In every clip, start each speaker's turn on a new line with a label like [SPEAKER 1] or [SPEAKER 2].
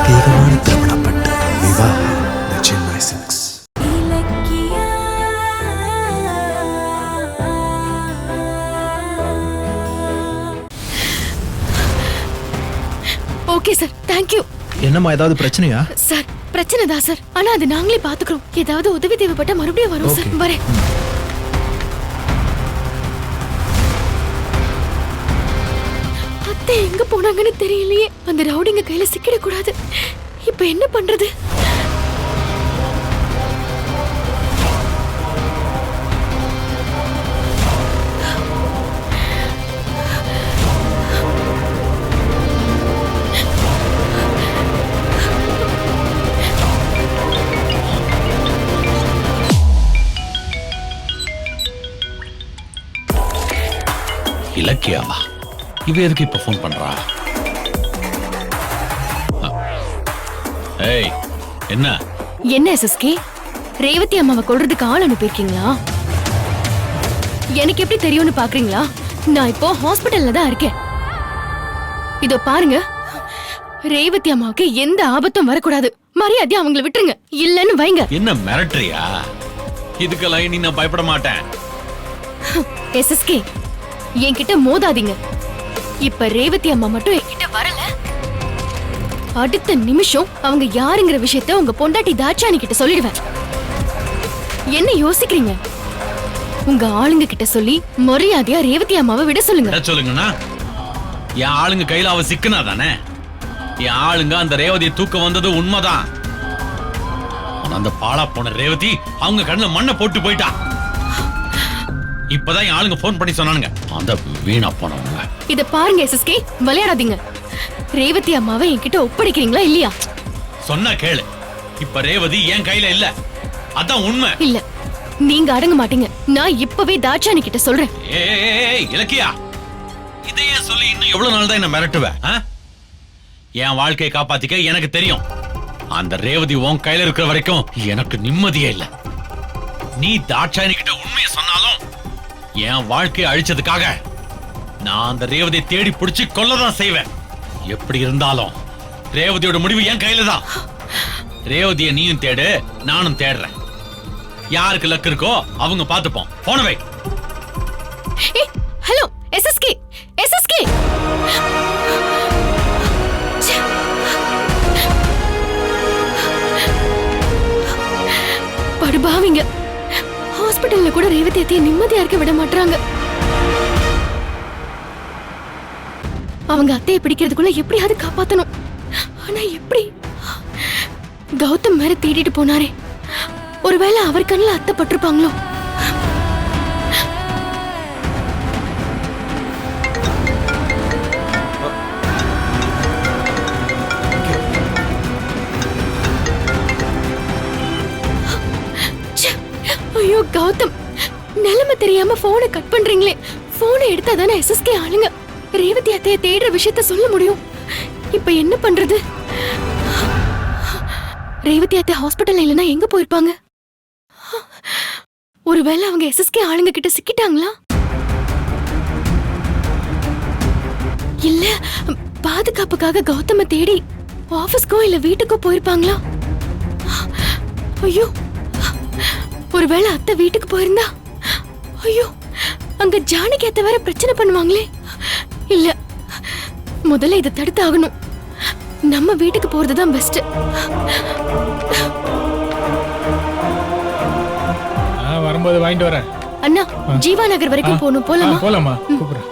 [SPEAKER 1] பிரத்யேகமான திருமணப்பட்டு Vivaha the Chennai Silks.
[SPEAKER 2] Okay sir, thank you.
[SPEAKER 3] என்னம்மா, ஏதாவது பிரச்சனையா?
[SPEAKER 2] சார் பிரச்சனை தான் சார், ஆனா அது நாங்களே பாத்துக்கிறோம். ஏதாவது உதவி தேவைப்பட்டா மறுபடியும் வரோம் சார். வரேன். அத்தை எங்க போனாங்கன்னு தெரியலையே. அந்த ரவுடிங்க கையில சிக்கிட கூடாது. இப்ப என்ன பண்றது?
[SPEAKER 4] இலக்கியாவா? இவ எதுக்கு இப்ப போன் பண்றா? ஏய், என்ன
[SPEAKER 2] என்ன எஸ்எஸ்கே, ரேவதி அம்மாவை கொல்றதுக்கு ஆள் அனுப்பியிருக்கீங்களா? எனக்கு எப்படி தெரியும்னு பாக்குறீங்களா? நான் இப்போ ஹாஸ்பிடல்ல தான் இருக்கேன். இதோ பாருங்க, ரேவதி அம்மாவுக்கு எந்த ஆபத்தும் வரக்கூடாது. மரியாதையா அவங்கள விட்டுருங்க, இல்லன்னு வைங்க.
[SPEAKER 4] என்ன மிரட்டறியா? இதுக்கெல்லாம் நீ நான் பயப்பட மாட்டேன்.
[SPEAKER 2] எஸ்எஸ்கே, என்கிட்ட மோதாதீங்க. இப்ப ரேவதி அம்மா மட்டும் என்கிட்ட வரல, அடுத்த நிமிஷம் அவங்க யாருங்கிற விஷயத்த உங்க பொண்டாட்டி தாட்சாணி கிட்ட சொல்லிடுவேன். என்ன யோசிக்கிறீங்க? உங்க ஆளுங்க கிட்ட சொல்லி மரியாதையா ரேவதி அம்மாவை விட சொல்லுங்க.
[SPEAKER 4] சொல்லுங்கண்ணா, என் ஆளுங்க கையில அவ சிக்கனா தானே? என் ஆளுங்க அந்த ரேவதியை தூக்க வந்தது உண்மைதான். அந்த பாலா போன ரேவதி அவங்க கண்ணுல மண்ணை போட்டு போயிட்டா. இப்பதான் என் ஆளுங்க போன் பண்ணி சொன்னானுங்க, அந்த வீணா போனவங்க.
[SPEAKER 2] இத பாருங்க எஸ்எஸ்கே, விளையாடாதீங்க. ரேவதி அம்மாவை என்கிட்ட ஒப்படைக்கிறீங்களா இல்லையா?
[SPEAKER 4] சொன்னா கேளு. இப்ப ரேவதி என் கையில இல்ல, அதான் உண்மை.
[SPEAKER 2] இல்ல, நீங்க அடங்க மாட்டீங்க. நான் இப்பவே தாட்சாணி கிட்ட சொல்றேன்.
[SPEAKER 4] ஏய் இலக்கியா, இதையே சொல்லி இன்னும் எவ்வளவு நாள் தான் என்ன மிரட்டுவ? என் வாழ்க்கையை காப்பாத்திக்க எனக்கு தெரியும். அந்த ரேவதி உன் கையில இருக்கிற வரைக்கும் எனக்கு நிம்மதியே இல்ல. நீ தாட்சாணி கிட்ட உண்மையை சொன்னாலும் என் வாழ்க்கையை அழிச்சதுக்காக நான் அந்த ரேவதியை தேடி பிடிச்சு கொல்லதான் செய்வேன். எப்படி இருந்தாலும் ரேவதியோட முடிவு என் கையில தான். ரேவதியை நீயும் தேடு, நானும் தேடுறேன். யாருக்கு லக்கு இருக்கோ அவங்க பாத்துப்போம். போனவை.
[SPEAKER 2] Hello SSK, SSK. படுபாவிங்க, ஹாஸ்பிடல்ல கூட ரேவதி அத்தையை நிம்மதியா இருக்க விட மாட்டாங்க. அவங்க அத்தையை பிடிக்கிறதுக்குள்ள எப்படியாவது காப்பாத்தணும். ஆனா எப்படி? கௌதம் வேற தேடிட்டு போனாரே, ஒருவேளை அவர் கண்ணில் அத்தை பட்டிருப்பாங்களோ? ஐயோ கௌதம், நிலைமை தெரியாம போனை கட் பண்றீங்களே. போனை எடுத்தாதானே எஸ்எஸ்கே ஆளுங்க ரேவதி அத்தையை தேடுற விஷயத்த சொல்ல முடியும். இப்ப என்ன பண்றது? ரேவதி அத்தை ஹாஸ்பிட்டல்ல இல்லைன்னா எங்க போயிருப்பாங்க? ஒருவேளை அவங்க எஸ்எஸ்கே ஆளுங்க கிட்ட சிக்கிட்டாங்களா? இல்ல பாதுகாப்புக்காக கௌதம தேடி ஆபீஸ்க்கோ இல்ல வீட்டுக்கோ போயிருப்பாங்களா? ஐயோ, ஒருவேளை அத்தை வீட்டுக்கு போயிருந்தா, ஐயோ அங்க ஜானகி அத்தை வேற பிரச்சனை பண்ணுவாங்களே. இல்ல, முதல்ல இதை தடுத்து ஆகணும். நம்ம வீட்டுக்கு போறதுதான் பெஸ்ட்.
[SPEAKER 5] வரும்போது வாங்கிட்டு வரேன்.
[SPEAKER 2] அண்ணா, ஜீவா நகர் வரைக்கும் போகணும். போலாமா?
[SPEAKER 5] போலாமா? கூப்பிடுறேன்.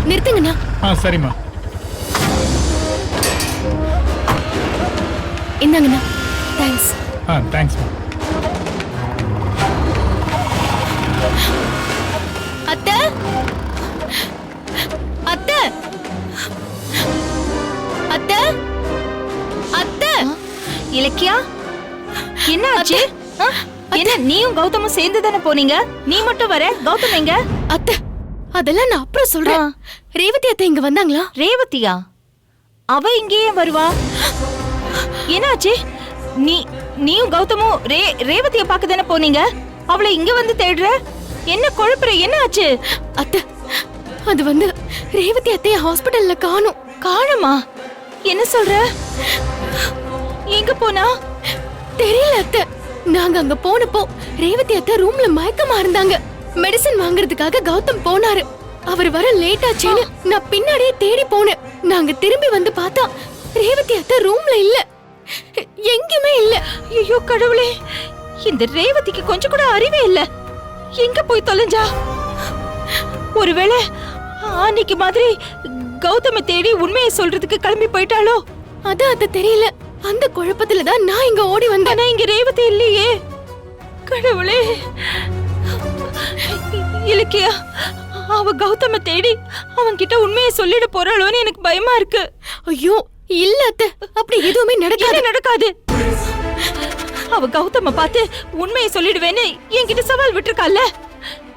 [SPEAKER 2] நிறுத்துங்கண்ணா.
[SPEAKER 5] சரிம்மா.
[SPEAKER 2] இந்தாங்கண்ணா. தேங்க்ஸ்.
[SPEAKER 5] தேங்க்ஸ்மா.
[SPEAKER 2] அத்தை, அத்தை, அத்தை, அத்தை.
[SPEAKER 6] இலக்கியா, என்ன ஆச்சு? என்ன நீயும் கௌதமும் சேர்ந்து தானே போனீங்க? நீ மட்டும் வர, கௌதம் எங்க?
[SPEAKER 2] அத்தை, அதெல்லாம் நான் அப்புறம் சொல்றேன். ரேவதி அத்தை இங்க வந்தாங்களா?
[SPEAKER 6] ரேவதியா? அவ இங்கேயே வருவா? என்னாச்சு? நீயும் கௌதமும் ரேவதிய பார்க்க தானே போனீங்க? அவளை இங்க வந்து தேடுற? என்ன குழப்பற? என்ன ஆச்சு?
[SPEAKER 2] அத்தை, அது வந்து ரேவதி அத்தைய ஹாஸ்பிடல்ல காணோம்.
[SPEAKER 6] காணுமா? என்ன சொல்ற? எங்க போனா?
[SPEAKER 2] தெரியல அத்தை. நாங்க அங்க போனப்போ ரேவதி அத்தை ரூம்ல மயக்கமா இருந்தாங்க. மெடிசன் வாங்குறதுக்காக கௌதம் போனாரு. அவர் வர லேட் ஆச்சுன்னு நான் பின்னாடியே தேடி போனேன். நாங்க திரும்பி வந்து பார்த்தா ரேவதி அத்தை ரூம்ல இல்ல, எங்கேயுமே இல்ல.
[SPEAKER 6] ஐயோ கடவுளே, இந்த ரேவதிக்கு கொஞ்சம் கூட அறிவே இல்ல. எங்க போய் தொலைஞ்சா? ஒருவேளை அன்னைக்கு மாதிரி கௌதம தேடி உண்மையை சொல்றதுக்கு கிளம்பி போயிட்டாளோ?
[SPEAKER 2] அதான் அது தெரியல. அந்த குழப்பத்துல தான் நான் இங்க ஓடி வந்தேன்.
[SPEAKER 6] ஆனா இங்க ரேவதி இல்லையே. கடவுளே, இலக்கியா அவ கௌதம தேடி அவன் கிட்ட உண்மையை சொல்லிட போறாளோன்னு எனக்கு பயமா இருக்கு.
[SPEAKER 2] ஐயோ இல்ல அத்தை, அப்படி எதுவுமே நடக்காது.
[SPEAKER 6] நடக்காது. அவ கௌதம பார்த்து உண்மையை சொல்லிடுவேன்னு என்கிட்ட சவால் விட்டுருக்கால.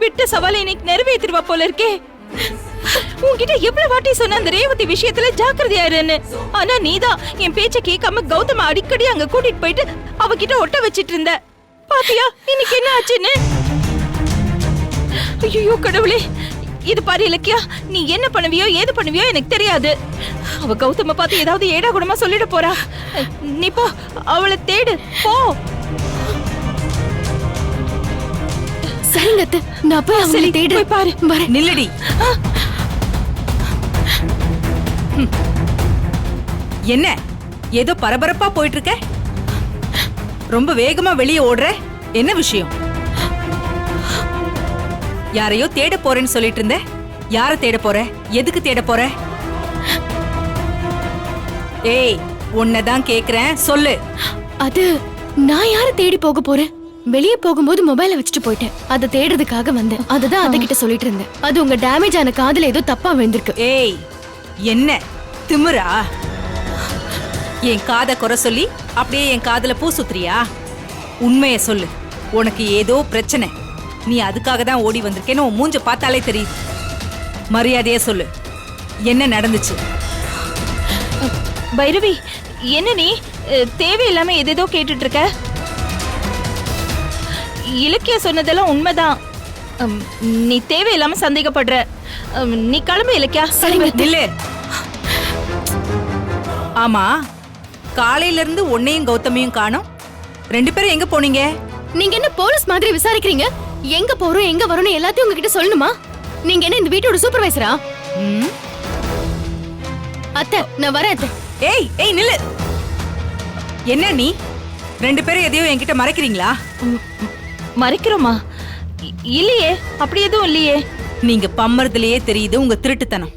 [SPEAKER 6] விட்ட சவாலை இன்னைக்கு நிறைவேற்றிடுவா போல இருக்கே. உன்கிட்ட எவ்வளவு வாட்டி சொன்ன அந்த ரேவதி விஷயத்துல ஜாக்கிரதையா இருன்னு. ஆனா நீதான் என் பேச்ச கேட்காம கௌதம அடிக்கடி அங்க கூட்டிட்டு போயிட்டு அவகிட்ட ஒட்ட வச்சிட்டு இருந்த. பாத்தியா இன்னைக்கு என்ன ஆச்சுன்னு? ஐயோ கடவுளே, இது பாரு இலக்கியா, நீ என்ன பண்ணுவியோ ஏது பண்ணுவியோ எனக்கு தெரியாது. அவ கௌதம பார்த்து ஏதாவது ஏடா கூடமா சொல்லிட போறா. நீ போ, அவளை தேடு போ.
[SPEAKER 2] சரிங்க அத்தை, நான் போய் அவளை தேடு.
[SPEAKER 6] போய் பாரு.
[SPEAKER 2] வரேன்.
[SPEAKER 3] நில்லடி. என்ன ஏதோ பரபரப்பா போயிட்டு இருக்க? ரொம்ப வேகமா வெளியே ஓடுற, என்ன விஷயம்? யாரையோ தேட போறேன்னு சொல்லிட்டு இருந்த. யார தேட போற? எதுக்கு தேட போற? ஏய், உன்னதான் கேக்குறேன், சொல்லு.
[SPEAKER 2] அது நான் யார தேடி போக போறேன்? வெளியே போகும்போது மொபைலை வச்சுட்டு போயிட்டேன். அதை தேடுறதுக்காக வந்தேன். அதுதான் அதகிட்ட சொல்லிட்டு இருந்தேன். அது உங்க டேமேஜ் ஆன காதுல ஏதோ தப்பா விழுந்திருக்கு.
[SPEAKER 3] ஏய், என்ன திமிரா? என் காதை குறை சொல்லி அப்படியே என் காதுல பூ சுத்துறியா? உண்மைய சொல்லு. உனக்கு ஏதோ பிரச்சனை. நீ அதுக்காக தான் ஓடி வந்திருக்கேன்னு உன் மூஞ்ச பார்த்தாலே தெரியுது. மரியாதையா சொல்லு, என்ன நடந்துச்சு?
[SPEAKER 6] பைரவி, என்ன நீ தேவையில்லாம எதேதோ கேட்டுட்டு இருக்க? இலக்கிய சொன்னதெல்லாம் உண்மைதான். நீ தேவையில்லாம சந்தேகப்படுற. நீ கிளம்பு இலக்கியா.
[SPEAKER 3] நில்லு. ஆமா, காலையில இருந்து உன்னையும் கௌதமையும் காணோம். 2 பேரும் எங்க போனீங்க?
[SPEAKER 2] நீங்க என்ன போலீஸ் மாதிரி விசாரிக்கிறீங்க? எங்க போறோம் எங்க வரோம்னு எல்லாத்தையும் உங்ககிட்ட சொல்லணுமா? நீங்க என்ன இந்த வீட்டோட சூப்பர்வைசரா? அத்தை, நான் வரேன் அத்தை.
[SPEAKER 3] ஏய் ஏய் நில்லு. என்ன நீ 2 பேரும் எதையோ என்கிட்ட மறைக்கிறீங்களா?
[SPEAKER 6] மறைக்கிறோமா? இல்லையே, அப்படி எதுவும் இல்லையே.
[SPEAKER 3] நீங்க பம்மறதுலயே தெரியுது உங்க திருட்டுத்தனம்.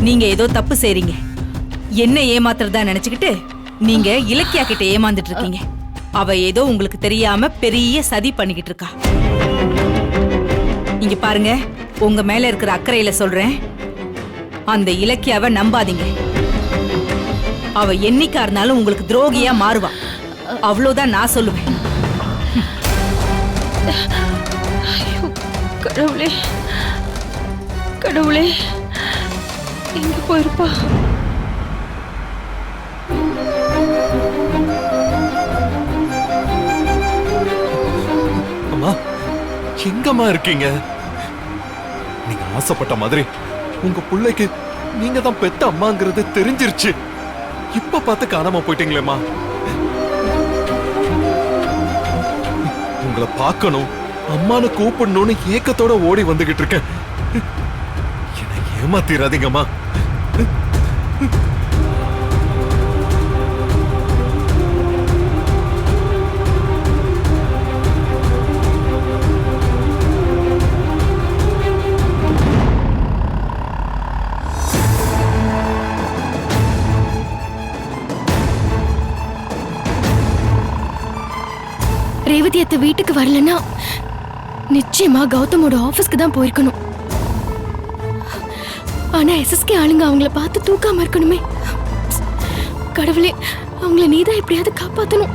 [SPEAKER 3] நீங்க ஏதோ தப்பு செய்றீங்க. என்ன ஏமாத்துறதா நினைச்சுக்கிட்டு நீங்க இலக்கியா கிட்ட ஏமாந்துட்டு இருக்கீங்க. அவ ஏதோ உங்களுக்கு தெரியாம பெரிய சதி பண்ணிக்கிட்டு இருக்கா. இங்க பாருங்க, உங்க மேல இருக்கிற அக்கறையில சொல்றேன், அந்த இலக்கியாவை நம்பாதீங்க. அவ என்னைக்கா இருந்தாலும் உங்களுக்கு துரோகியா மாறுவா. அவ்வளவுதான் நான் சொல்லுவேன்.
[SPEAKER 6] கடவுளே, கடவுளே, எங்க போயிருப்பா?
[SPEAKER 1] அம்மா, எங்கம்மா இருக்கீங்க? நீங்க ஆசைப்பட்ட மாதிரி உங்க பிள்ளைக்கு நீங்க தான் பெத்த அம்மாங்கிறது தெரிஞ்சிருச்சு. இப்ப பார்த்து காணாம போயிட்டீங்களேம்மா. உங்களை பார்க்கணும், அம்மானு கூப்பிடணும்னு ஏக்கத்தோட ஓடி வந்துகிட்டு இருக்கேன். என்னை ஏமாத்திராதீங்கம்மா.
[SPEAKER 2] ரேவதி அத்தை வீட்டுக்கு வரலன்னா நிச்சயமா கௌதமோட ஆபீஸ்க்கு தான் போயிருக்கணும். ஆனா எஸ்எஸ்கே ஆளுங்க அவங்கள பார்த்து தூக்காம இருக்கணுமே. கடவுளே, அவங்கள நீதான் எப்படியாவது காப்பாத்தணும்.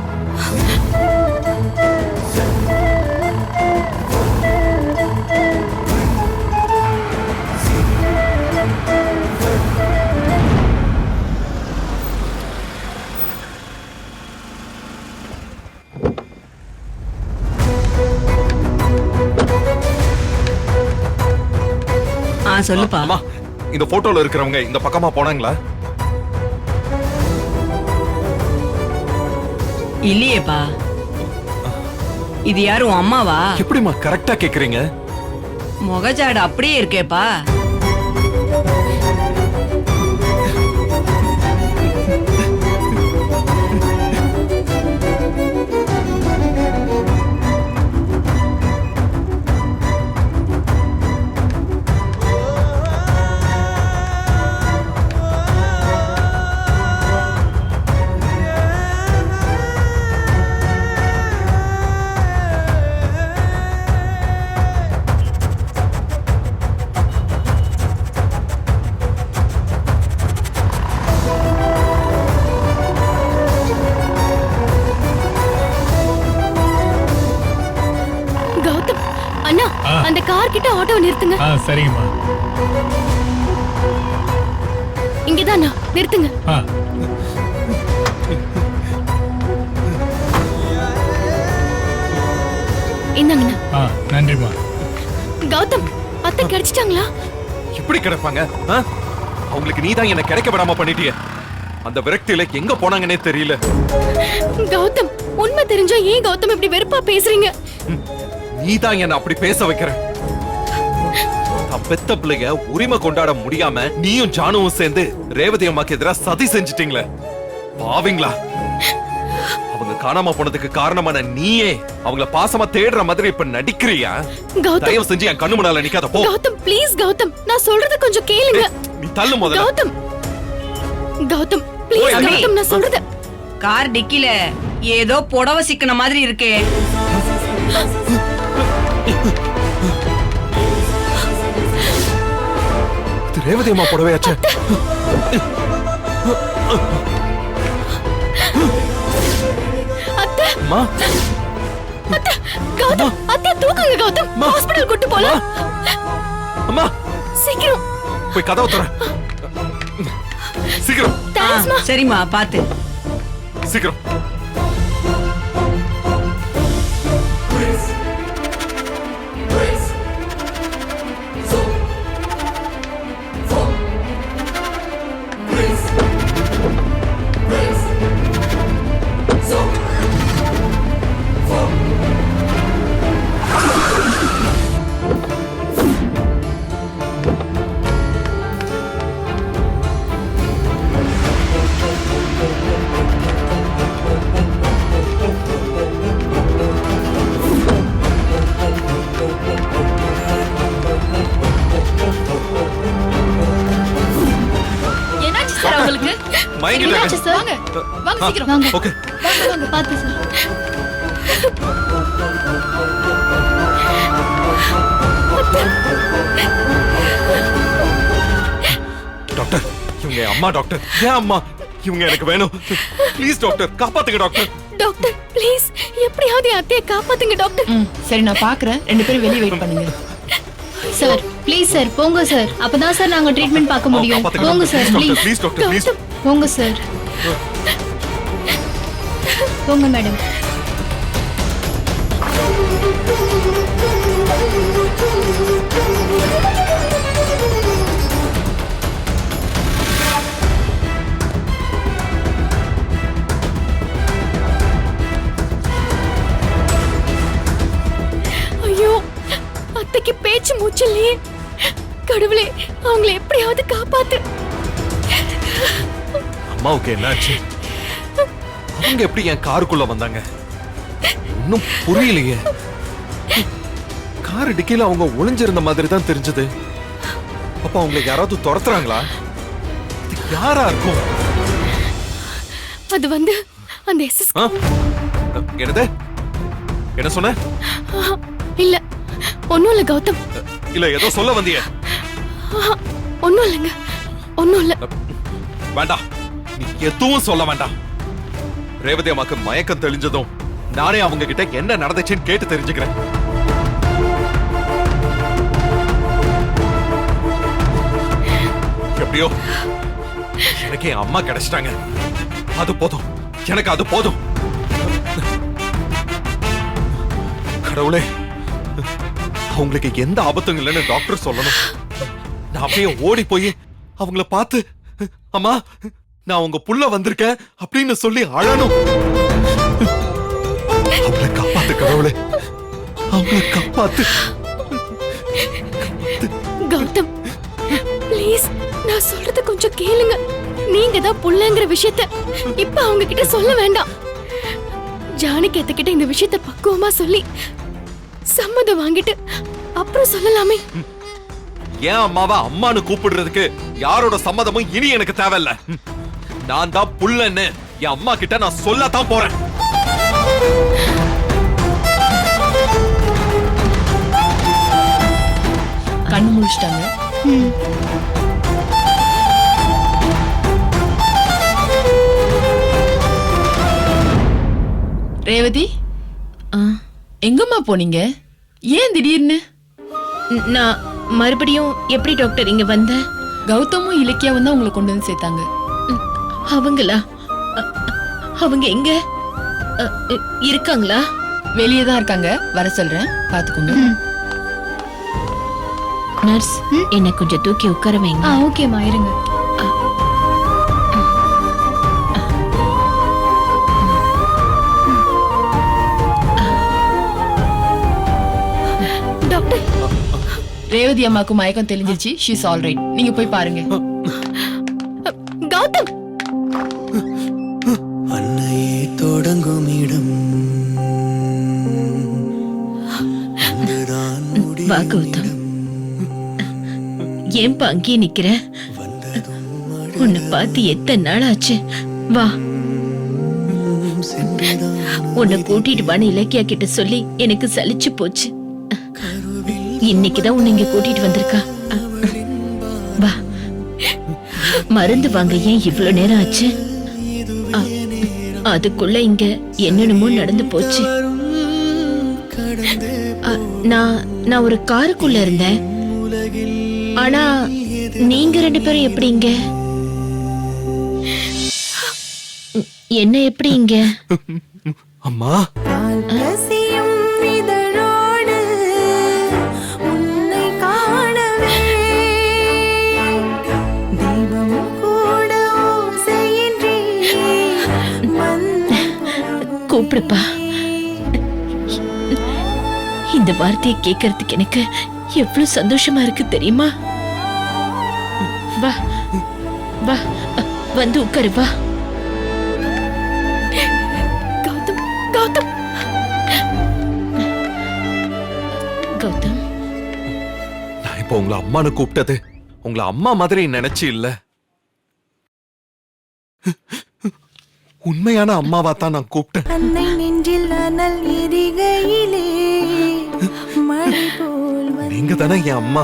[SPEAKER 7] சொல்லுப்பா.
[SPEAKER 1] அம்மா இந்த போட்டோல இருக்கிறவங்க இந்த பக்கமா போனாங்களா?
[SPEAKER 7] இல்லையேப்பா. இது யாரும் அம்மாவா?
[SPEAKER 1] எப்படிம்மா கரெக்டா கேக்குறீங்க?
[SPEAKER 7] முகஜாடு அப்படியே இருக்கேப்பா.
[SPEAKER 2] கௌதம் அண்ணா,
[SPEAKER 5] ஆ.
[SPEAKER 2] அந்த கார் கிட்ட ஆட்டோ நிறுத்துங்க.
[SPEAKER 5] ஆ சரிங்கம்மா.
[SPEAKER 2] இங்கதான் அண்ணா, நிறுத்துங்க.
[SPEAKER 5] ஆ
[SPEAKER 2] இந்தாங்கண்ணா.
[SPEAKER 5] ஆ நன்றிம்மா.
[SPEAKER 2] கௌதம், அத்தை கிடைச்சிட்டாங்களா?
[SPEAKER 1] எப்படி கிடைப்பாங்க? ஆ? அவங்களுக்கு நீதான் என்ன கிடைக்க விடாம பண்ணிட்டியே. அந்த விரக்தியில எங்க போனாங்கன்னே தெரியல.
[SPEAKER 2] கௌதம், உண்மை தெரிஞ்சா ஏன் கௌதம் இப்படி வெறுப்பா பேசுறீங்க?
[SPEAKER 1] நீதான் என்ன அப்படி பேச வைக்கிற. நான் பெத்த பிள்ளைய உரிமை கொண்டாட முடியாம நீயும் ஜானுவும் சேர்ந்து ரேவதி அம்மாக்கு எதிரா சதி செஞ்சிட்டீங்களே. பாவிங்களா? அவங்க காணாம போனதுக்கு காரணமான நீயே அவங்கள பாசமா தேடுற மாதிரி இப்ப நடிக்கிறியா?
[SPEAKER 2] கௌதம்,
[SPEAKER 1] தயவு செஞ்சு என் கண்ணு முன்னால நிக்காத போ.
[SPEAKER 2] கௌதம் ப்ளீஸ் கௌதம், நான் சொல்றத கொஞ்சம் கேளுங்க.
[SPEAKER 1] நீ தள்ளு முதல்ல.
[SPEAKER 2] கௌதம், கௌதம் ப்ளீஸ்
[SPEAKER 7] ஓய், அண்ணி.
[SPEAKER 2] கௌதம், நான் சொல்றத.
[SPEAKER 7] கார் டிக்கில ஏதோ புடவை சிக்கின மாதிரி இருக்கே.
[SPEAKER 1] இது ரேவதி அம்மா புடவையாச்சே.
[SPEAKER 2] அத்தை,
[SPEAKER 1] அம்மா
[SPEAKER 2] அத்தை, கௌதம், அத்தை தூக்குங்க கௌதம்,
[SPEAKER 1] அம்மா.
[SPEAKER 2] ஹாஸ்பிடல் கூட்டு போலாம்.
[SPEAKER 1] அம்மா
[SPEAKER 2] சீக்கிரம்.
[SPEAKER 1] போய் கதவை தர. சீக்கிரம்
[SPEAKER 7] ஆ,
[SPEAKER 2] தேங்க்ஸ்மா.
[SPEAKER 7] சரிம்மா பாத்து.
[SPEAKER 1] சீக்கிரம்.
[SPEAKER 2] என்னாச்சு சார் உங்களுக்கு?
[SPEAKER 1] மயங்கிட்டாங்க.
[SPEAKER 2] என்னாச்சு சார்? வாங்க, வாங்க சீக்கிரம் வாங்க.
[SPEAKER 1] ஓகே.
[SPEAKER 2] வாங்க வாங்க, பாத்து சார்.
[SPEAKER 1] டாக்டர், இவங்க என் அம்மா டாக்டர். ஏன் அம்மா? இவங்க எனக்கு வேணும். ப்ளீஸ் டாக்டர், காப்பாத்துங்க டாக்டர்.
[SPEAKER 2] டாக்டர் ப்ளீஸ், எப்படியாவது என் அத்தையை காப்பாத்துங்க டாக்டர்.
[SPEAKER 8] சரி நான் பாக்குறேன், 2 பேரும் வெளியே வெயிட் பண்ணுங்க. சார் ப்ளீஸ் சார் போங்க சார், அப்பதான் சார் நாங்க ட்ரீட்மெண்ட் பார்க்க முடியும்.
[SPEAKER 1] காப்பாத்துங்க
[SPEAKER 8] போங்க
[SPEAKER 1] doctor.
[SPEAKER 8] Sir
[SPEAKER 1] please doctor,
[SPEAKER 8] please.
[SPEAKER 1] Please doctor, please.
[SPEAKER 8] போங்க சார். போங்க மேடம்.
[SPEAKER 2] ஐயோ, அத்தைக்கு பேச்சு மூச்சு இல்லையே. கடவுளே, அவங்களை எப்படியாவது காப்பாத்து.
[SPEAKER 1] அம்மாவுக்கு என்னாச்சு? அவங்க எப்படி என் காருக்குள்ள வந்தாங்க? இன்னும் புரியலையே. கார் டிக்கில அவங்க ஒளிஞ்சிருந்த மாதிரி தான் தெரிஞ்சது. அப்ப அவங்களை யாராவது துரத்துறாங்களா? இது யாரா இருக்கும்?
[SPEAKER 2] அது வந்து அந்த எஸ்எஸ்.
[SPEAKER 1] ஆ? என்னது? என்ன சொன்ன?
[SPEAKER 2] இல்ல, ஒண்ணும் இல்ல கௌதம்,
[SPEAKER 1] இல்ல ஏதோ சொல்ல வந்தியே.
[SPEAKER 2] ஒண்ணும் இல்லைங்க, ஒண்ணும் இல்ல.
[SPEAKER 1] வேண்டாம், நீ எதுவும் சொல்ல வேண்டாம். ரேவதி அம்மாக்கு மயக்கம் தெளிஞ்சதும் நானே அவங்க கிட்ட என்ன நடந்துச்சுன்னு கேட்டு தெரிஞ்சுக்கிறேன். எப்படியோ எனக்கு என் அம்மா கிடைச்சிட்டாங்க. அது போதும், எனக்கு அது போதும். கடவுளே, அவங்களுக்கு எந்த ஆபத்தும் இல்லைன்னு டாக்டர் சொல்லணும். நான் அப்படியே ஓடி போய் அவங்கள பார்த்து, அம்மா நான் உங்க புள்ள வந்திருக்கேன் அப்படின்னு சொல்லி அழணும். அவளை காப்பாத்து கடவுளே, அவளை காப்பாத்து.
[SPEAKER 2] கௌதம் ப்ளீஸ், நான் சொல்றது கொஞ்சம் கேளுங்க. நீங்க தான் புள்ளங்கிற விஷயத்த இப்ப அவங்க கிட்ட சொல்ல வேண்டாம். ஜானகி அத்தை கிட்ட இந்த விஷயத்த பக்குவமா சொல்லி சம்மதம் வாங்கிட்டு அப்புறம் சொல்லலாமே.
[SPEAKER 1] ஏன் அம்மாவை அம்மானு கூப்பிடுறதுக்கு யாரோட சம்மதமும் இனி எனக்கு தேவையில்ல. நான் தான் புள்ளன்னு என் அம்மா கிட்ட நான் சொல்லத்தான் போறேன்.
[SPEAKER 9] கண்ணு முடிச்சிட்டாங்க. ரேவதி, எங்கம்மா போனீங்க? ஏன் திடீர்னு?
[SPEAKER 2] நான் மறுபடியும் எப்படி டாக்டர் இங்க வந்த?
[SPEAKER 9] கௌதமும் இலக்கியாவும் தான் உங்களை கொண்டு வந்து சேர்த்தாங்க.
[SPEAKER 2] அவங்களா? அவங்க எங்க இருக்காங்களா?
[SPEAKER 9] வெளியே தான் இருக்காங்க, வர சொல்றேன், பாத்துக்கோங்க.
[SPEAKER 2] நர்ஸ், என்ன கொஞ்சம் தூக்கி உட்கார வைங்க.
[SPEAKER 8] ஓகேம்மா, இருங்க.
[SPEAKER 2] டாக்டர்,
[SPEAKER 9] ரேவதி அம்மாக்கு மயக்கம் தெளிஞ்சிருச்சு. She's all right. நீங்க போய் பாருங்க.
[SPEAKER 2] கௌதம்,
[SPEAKER 10] அன்னையே தொடங்கும் இடம்
[SPEAKER 2] வா கௌதம். ஏன்பா அங்கேயே நிக்கிற? உன்னை பார்த்து எத்தனை நாள் ஆச்சு. வா, உன்னை கூட்டிட்டு வான்னு இலக்கியா கிட்ட சொல்லி எனக்கு சலிச்சு போச்சு. இன்னைக்குதான் உன்னை இங்க கூட்டிட்டு வந்திருக்கா. வா, மருந்து வாங்க ஏன் இவ்வளவு நேரம் ஆச்சு? அதுக்குள்ள இங்க என்னென்னமோ நடந்து போச்சு. நான் ஒரு காருக்குள்ள இருந்தேன். ஆனா நீங்க ரெண்டு பேரும் எப்படி இங்க? என்ன எப்படி இங்க?
[SPEAKER 1] அம்மா,
[SPEAKER 2] கூப்பிடுப்பா. இந்த வார்த்தையை கேட்கறதுக்கு எனக்கு எவ்வளவு சந்தோஷமா இருக்கு தெரியுமா? வா வா, வந்து உட்காரு. வா கௌதம், கௌதம், கௌதம்.
[SPEAKER 1] நான் இப்ப உங்களை அம்மானு கூப்பிட்டது உங்களை அம்மா மாதிரி நினைச்சு இல்ல, உண்மையான அம்மாவா தான் நான் கூப்பிட்டேன்.
[SPEAKER 11] அன்னை நெஞ்சில் அனல் எரிகையிலே மழை போல்
[SPEAKER 1] நீங்க தானே என் அம்மா.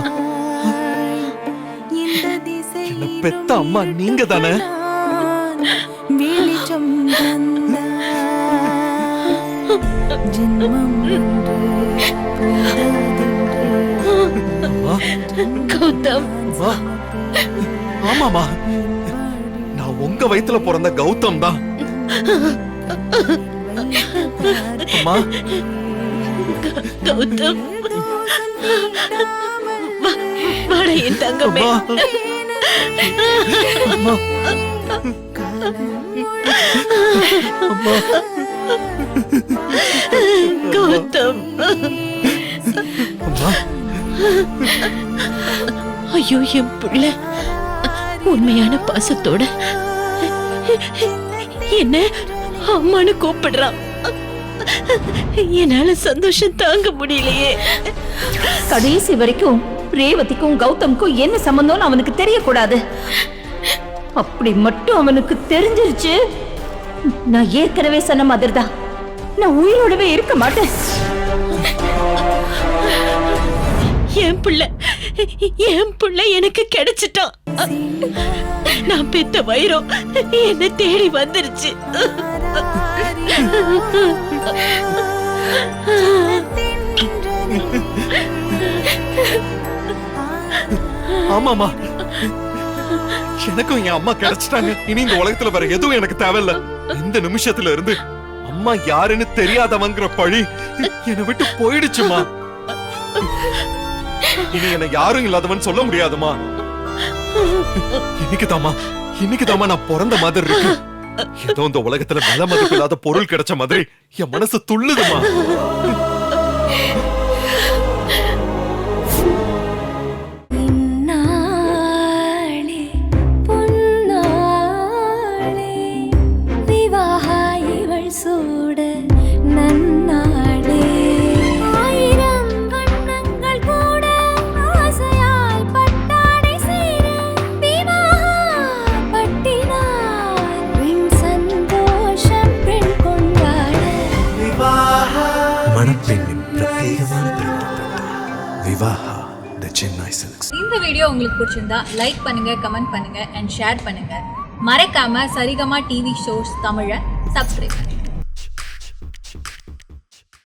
[SPEAKER 1] என்ன பெத்த அம்மா நீங்க தானே.
[SPEAKER 11] வெளிச்சம் தந்த ஜென்மம்
[SPEAKER 2] கௌதம்.
[SPEAKER 1] ஆமாமா, நான் உங்க வயித்துல பிறந்த கௌதம் தான். அம்மா,
[SPEAKER 2] கௌதம், வாடா என் தங்கமே.
[SPEAKER 1] அம்மா, அம்மா,
[SPEAKER 2] கௌதம்.
[SPEAKER 1] அம்மா,
[SPEAKER 2] ஐயோ, என் பிள்ளை உண்மையான பாசத்தோட என்ன அம்மானு கூப்பிடுறான். என்னால சந்தோஷம் தாங்க முடியலையே.
[SPEAKER 6] கடைசி வரைக்கும் ரேவதிக்கும் கௌதம்க்கும் என்ன சம்பந்தம்னு அவனுக்கு தெரியக்கூடாது. அப்படி மட்டும் அவனுக்கு தெரிஞ்சிருச்சு, நான் ஏற்கனவே சொன்ன மாதிரி தான், நான் உயிரோடவே இருக்க மாட்டேன்.
[SPEAKER 2] என் பிள்ளை எனக்கு கிடைச்சிட்டான். நான் பெத்த வயிறம் என்ன தேடி வந்துருச்சு.
[SPEAKER 1] ஆமாமா, எனக்கும் என் அம்மா கிடைச்சிட்டாங்க. இனி இந்த உலகத்துல வேற எதுவும் எனக்கு தேவையில்ல. இந்த நிமிஷத்துல இருந்து அம்மா யாருன்னு தெரியாதவங்கிற பழி என்னை விட்டு போயிடுச்சுமா. இனி என்ன யாரும் இல்லாதவன் சொல்ல முடியாதுமா. இன்னைக்குதாம்மா நான் பிறந்த மாதிரி இருக்கு. ஏதோ இந்த உலகத்துல விலை மதிப்பு இல்லாத பொருள் கிடைச்ச மாதிரி என் மனசு துள்ளுதுமா.
[SPEAKER 11] இந்நாளே பொன்னாளே விவாக இவள் சூட நன்னாளே ஆயிரம் வண்ணங்கள் கூட ஆசையால் பட்டாடை சேர விவாக பட்டினாள் பெண் சந்தோஷம் பெண் கொண்டாட
[SPEAKER 10] மணப்பெண்ணின் பிரத்யேகமான திருமணம் விவாஹா தி சென்னை சில்க்ஸ்.
[SPEAKER 8] இந்த வீடியோ உங்களுக்கு பிடிச்சிருந்தா லைக் பண்ணுங்க, கமெண்ட் பண்ணுங்க அண்ட் ஷேர் பண்ணுங்க. மறக்காம சரிகமா டிவி ஷோஸ் தமிழை சப்ஸ்கிரைப் பண்ணுங்க.